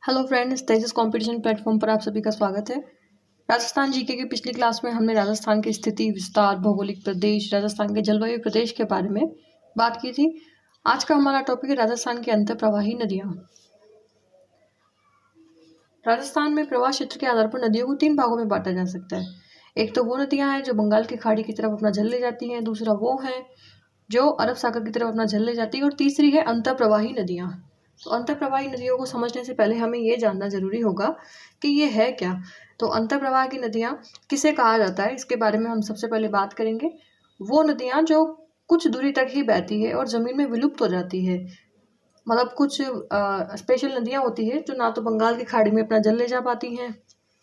Hello friends, तेजस competition platform पर आप सभी का स्वागत है। राजस्थान जीके की पिछली क्लास में हमने राजस्थान की स्थिति, विस्तार, भौगोलिक प्रदेश, राजस्थान के जलवायु प्रदेश के बारे में बात की थी। आज का हमारा टॉपिक है राजस्थान की अंतःप्रवाही नदियाँ। राजस्थान में प्रवाह क्षेत्र के आधार पर नदियों को 3 भागों में बांटा जा सकता है। एक तो वो नदियाँ हैं जो बंगाल की खाड़ी की तरफ अपना जल ले जाती हैं, दूसरा वो है जो अरब सागर की तरफ अपना जल ले जाती है, और तीसरी है अंतःप्रवाही नदियाँ। तो अंतःप्रवाही नदियों को समझने से पहले हमें ये जानना जरूरी होगा कि ये है क्या। तो अंतःप्रवाह की नदियाँ किसे कहा जाता है, इसके बारे में हम सबसे पहले बात करेंगे। वो नदियाँ जो कुछ दूरी तक ही बहती है और ज़मीन में विलुप्त हो जाती है। मतलब कुछ स्पेशल नदियाँ होती है जो ना तो बंगाल की खाड़ी में अपना जल ले जा पाती हैं,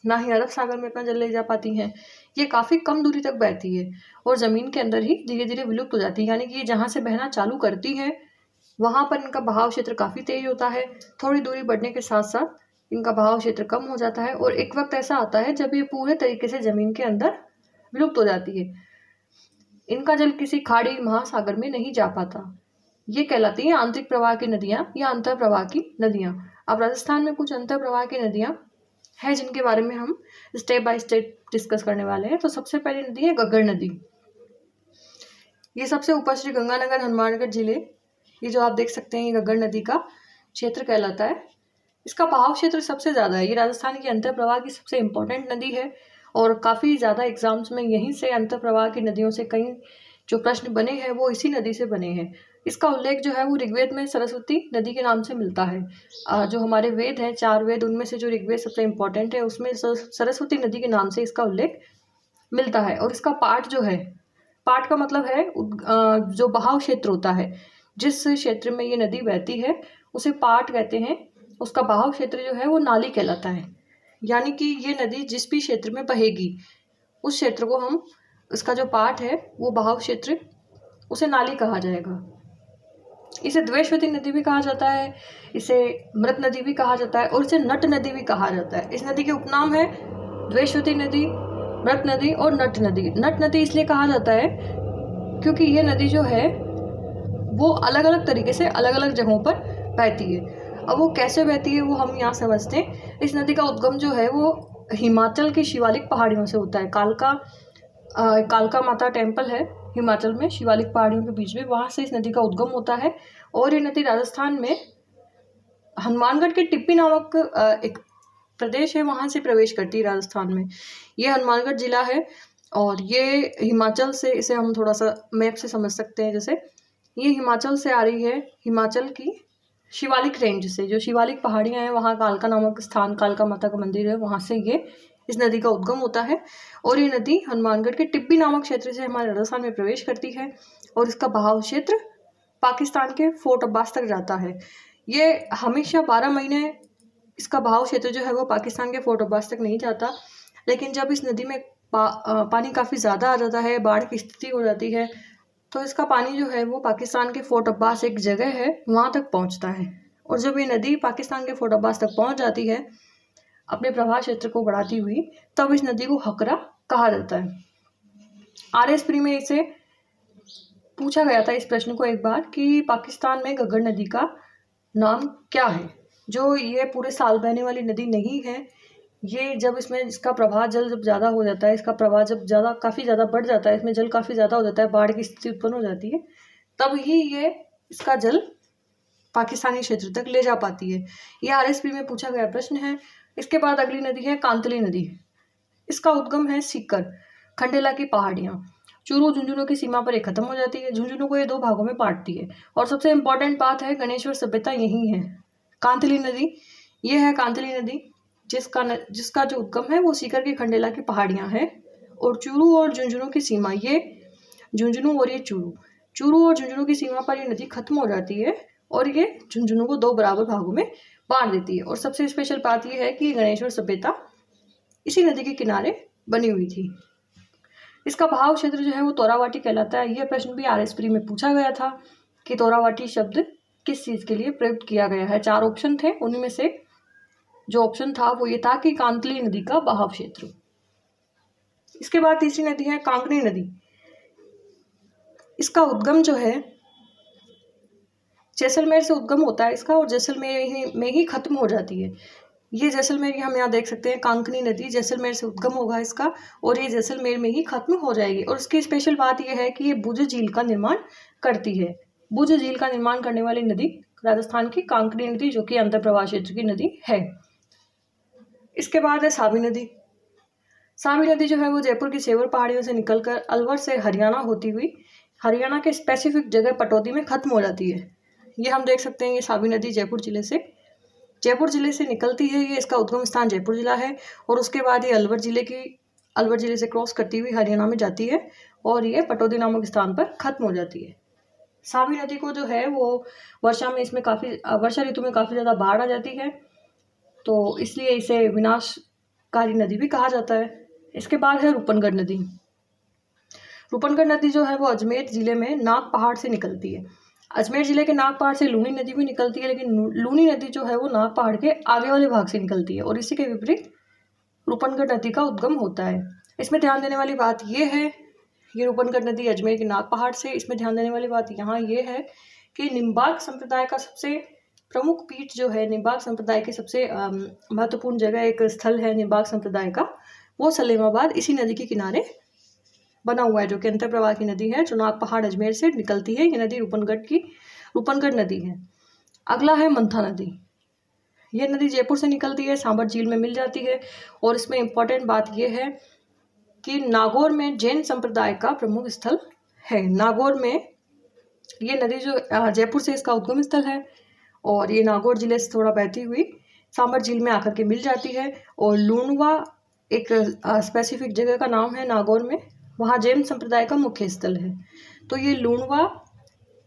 ना ही अरब सागर में अपना जल ले जा पाती हैं। ये काफ़ी कम दूरी तक बहती है और ज़मीन के अंदर ही धीरे धीरे विलुप्त हो जाती है। यानी कि ये जहाँ से बहना चालू करती है वहाँ पर इनका बहाव क्षेत्र काफ़ी तेज होता है। थोड़ी दूरी बढ़ने के साथ साथ इनका बहाव क्षेत्र कम हो जाता है और एक वक्त ऐसा आता है जब ये पूरे तरीके से ज़मीन के अंदर विलुप्त हो जाती है। इनका जल किसी खाड़ी महासागर में नहीं जा पाता। ये कहलाती है आंतरिक प्रवाह की नदियाँ या अंतर प्रवाह की नदियाँ। अब राजस्थान में कुछ अंतर प्रवाह की नदियाँ हैं जिनके बारे में हम स्टेप बाय स्टेप डिस्कस करने वाले हैं। तो सबसे पहली नदी है घग्गर नदी। ये सबसे ऊपर श्री गंगानगर, हनुमानगढ़ जिले, ये जो आप देख सकते हैं, ये घग्गर नदी का क्षेत्र कहलाता है। इसका बहाव क्षेत्र सबसे ज़्यादा है। ये राजस्थान की अंतर प्रवाह की सबसे इम्पोर्टेंट नदी है और काफ़ी ज़्यादा एग्जाम्स में यहीं से अंतर प्रवाह की नदियों से कई जो प्रश्न बने हैं वो इसी नदी से बने हैं। इसका उल्लेख जो है वो ऋग्वेद में सरस्वती नदी के नाम से मिलता है। जो हमारे वेद हैं, 4 वेद, उनमें से जो ऋग्वेद सबसे इम्पोर्टेंट है उसमें सरस्वती नदी के नाम से इसका उल्लेख मिलता है। और इसका पाठ जो है, पाठ का मतलब है जो बहाव क्षेत्र होता है, जिस क्षेत्र में ये नदी बहती है उसे पाठ कहते हैं। उसका बहाव क्षेत्र जो है वो नाली कहलाता है। यानी कि ये नदी जिस भी क्षेत्र में बहेगी उस क्षेत्र को हम, इसका जो पाठ है वो बहाव क्षेत्र, उसे नाली कहा जाएगा। इसे द्वेषवती नदी भी कहा जाता है, इसे मृत नदी भी कहा जाता है और इसे नट नदी भी कहा जाता है। इस नदी के उपनाम है द्वेषवती नदी, मृत नदी और नट नदी। नट नदी इसलिए कहा जाता है क्योंकि ये नदी जो है वो अलग अलग तरीके से अलग अलग जगहों पर बहती है। अब वो कैसे बहती है वो हम यहाँ समझते हैं। इस नदी का उद्गम जो है वो हिमाचल की शिवालिक पहाड़ियों से होता है। कालका माता टेम्पल है हिमाचल में, शिवालिक पहाड़ियों के बीच में, वहाँ से इस नदी का उद्गम होता है। और ये नदी राजस्थान में हनुमानगढ़ के टिप्पी नामक एक प्रदेश है, वहाँ से प्रवेश करती है राजस्थान में। ये हनुमानगढ़ जिला है और ये हिमाचल से, इसे हम थोड़ा सा मैप से समझ सकते हैं। जैसे ये हिमाचल से आ रही है, हिमाचल की शिवालिक रेंज से, जो शिवालिक पहाड़ियाँ हैं, वहाँ कालका नामक स्थान, कालका माता का मंदिर है, वहाँ से ये इस नदी का उद्गम होता है। और ये नदी हनुमानगढ़ के टिब्बी नामक क्षेत्र से हमारे राजस्थान में प्रवेश करती है और इसका बहाव क्षेत्र पाकिस्तान के फोर्ट अब्बास तक जाता है। ये हमेशा 12 महीने इसका बहाव क्षेत्र जो है वो पाकिस्तान के फोर्ट अब्बास तक नहीं जाता, लेकिन जब इस नदी में पानी काफ़ी ज़्यादा आ जाता है, बाढ़ की स्थिति हो जाती है, तो इसका पानी जो है वो पाकिस्तान के फोर्ट अब्बास, एक जगह है, वहाँ तक पहुँचता है। और जब ये नदी पाकिस्तान के फोर्ट अब्बास तक पहुँच जाती है अपने प्रवाह क्षेत्र को बढ़ाती हुई, तब इस नदी को हकरा कहा जाता है। RS प्री में इसे पूछा गया था, इस प्रश्न को, एक बार, कि पाकिस्तान में घग्गर नदी का नाम क्या है। जो ये पूरे साल बहने वाली नदी नहीं है, ये जब इसमें इसका प्रवाह जल जब ज़्यादा हो जाता है, इसका प्रवाह जब काफ़ी ज़्यादा बढ़ जाता है, इसमें जल काफ़ी ज़्यादा हो जाता है, बाढ़ की स्थिति उत्पन्न हो जाती है, तब ही ये इसका जल पाकिस्तानी क्षेत्र तक ले जा पाती है। ये RSP में पूछा गया प्रश्न है। इसके बाद अगली नदी है कांतली नदी। इसका उद्गम है सीकर, खंडेला की पहाड़ियाँ, चूरू झुंझुनू की सीमा पर ये खत्म हो जाती है। झुंझुनू को ये 2 भागों में बांटती है। और सबसे इम्पोर्टेंट बात है, गणेश्वर सभ्यता यही है। कांतली नदी, ये है कांतली नदी, जिसका जो उद्गम है वो सीकर की खंडेला की पहाड़ियाँ हैं। और चूरू और झुंझुनू की सीमा, ये झुंझुनू और ये चूरू और झुंझुनू की सीमा पर ये नदी खत्म हो जाती है और ये झुंझुनू को 2 बराबर भागों में बांट देती है। और सबसे स्पेशल बात यह है कि गणेश्वर सभ्यता इसी नदी के किनारे बनी हुई थी। इसका बहाव क्षेत्र जो है वो तोरावाटी कहलाता है। यह प्रश्न भी RS प्री में पूछा गया था कि तोरावाटी शब्द किस चीज़ के लिए प्रयुक्त किया गया है। 4 ऑप्शन थे, उनमें से जो ऑप्शन था वो ये था कि कांतली नदी का बहाव क्षेत्र। इसके बाद तीसरी नदी है कांगनी नदी। इसका उद्गम जो है जैसलमेर से उद्गम होता है इसका, और जैसलमेर में ही खत्म हो जाती है। ये जैसलमेर की हम यहाँ देख सकते हैं, कांकनी नदी जैसलमेर से उद्गम होगा इसका, और ये जैसलमेर में ही खत्म हो जाएगी। और इसकी स्पेशल बात यह है कि ये भुज झील का निर्माण करती है। भुज झील का निर्माण करने वाली नदी राजस्थान की कांकनी नदी, जो कि अंतर्प्रवाह क्षेत्र की नदी है। इसके बाद है सावी नदी। सावी नदी जो है वो जयपुर की सेवर पहाड़ियों से निकलकर अलवर से हरियाणा होती हुई हरियाणा के स्पेसिफिक जगह पटौदी में खत्म हो जाती है। ये हम देख सकते हैं, ये सावी नदी जयपुर जिले से निकलती है। ये इसका उद्गम स्थान जयपुर जिला है, और उसके बाद ये अलवर जिले से क्रॉस करती हुई हरियाणा में जाती है, और ये पटौदी नामक स्थान पर खत्म हो जाती है। सावी नदी को जो है वो वर्षा ऋतु में काफ़ी ज़्यादा बाढ़ आ जाती है, तो इसलिए इसे विनाशकारी नदी भी कहा जाता है। इसके बाद है रूपनगढ़ नदी। रूपनगढ़ नदी जो है वो अजमेर जिले में नाग पहाड़ से निकलती है। अजमेर जिले के नाग पहाड़ से लूनी नदी भी निकलती है, लेकिन लूनी नदी जो है वो नाग पहाड़ के आगे वाले भाग से निकलती है, और इसी के विपरीत रूपनगढ़ नदी का उद्गम होता है। इसमें ध्यान देने वाली बात ये है, ये रूपनगढ़ नदी अजमेर के नाग पहाड़ से, इसमें ध्यान देने वाली बात यहाँ ये है कि निम्बार्क संप्रदाय का सबसे प्रमुख पीठ जो है, निम्बार्क संप्रदाय के सबसे महत्वपूर्ण जगह, एक स्थल है निम्बार्क संप्रदाय का, वो सलेमाबाद इसी नदी के किनारे बना हुआ है, जो कि अंतर्प्रवाह की नदी है, जो नाग पहाड़ अजमेर से निकलती है। ये नदी रूपनगढ़ नदी है। अगला है मंथा नदी। ये नदी जयपुर से निकलती है, सांबर झील में मिल जाती है, और इसमें इम्पोर्टेंट बात यह है कि नागौर में जैन संप्रदाय का प्रमुख स्थल है। नागौर में ये नदी जो जयपुर से इसका उद्गम स्थल है, और ये नागौर जिले से थोड़ा बहती हुई सांबर झील में आकर के मिल जाती है। और लूणवा एक स्पेसिफिक जगह का नाम है नागौर में, वहाँ जैन संप्रदाय का मुख्य स्थल है। तो ये लूणवा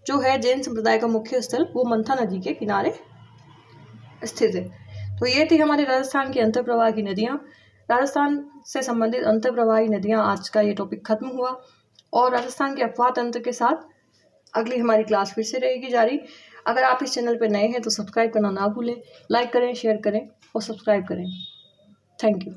जो है जैन संप्रदाय का मुख्य स्थल, वो मंथा नदी के किनारे स्थित है। तो ये थी हमारे राजस्थान की अंतर्प्रवाह की नदियाँ। राजस्थान से संबंधित अंतर्प्रवाही नदियाँ, आज का ये टॉपिक खत्म हुआ, और राजस्थान के अपवाह तंत्र के साथ अगली हमारी क्लास फिर से रहेगी जारी। अगर आप इस चैनल पर नए हैं तो सब्सक्राइब करना ना भूलें, लाइक करें, शेयर करें और सब्सक्राइब करें। Thank you.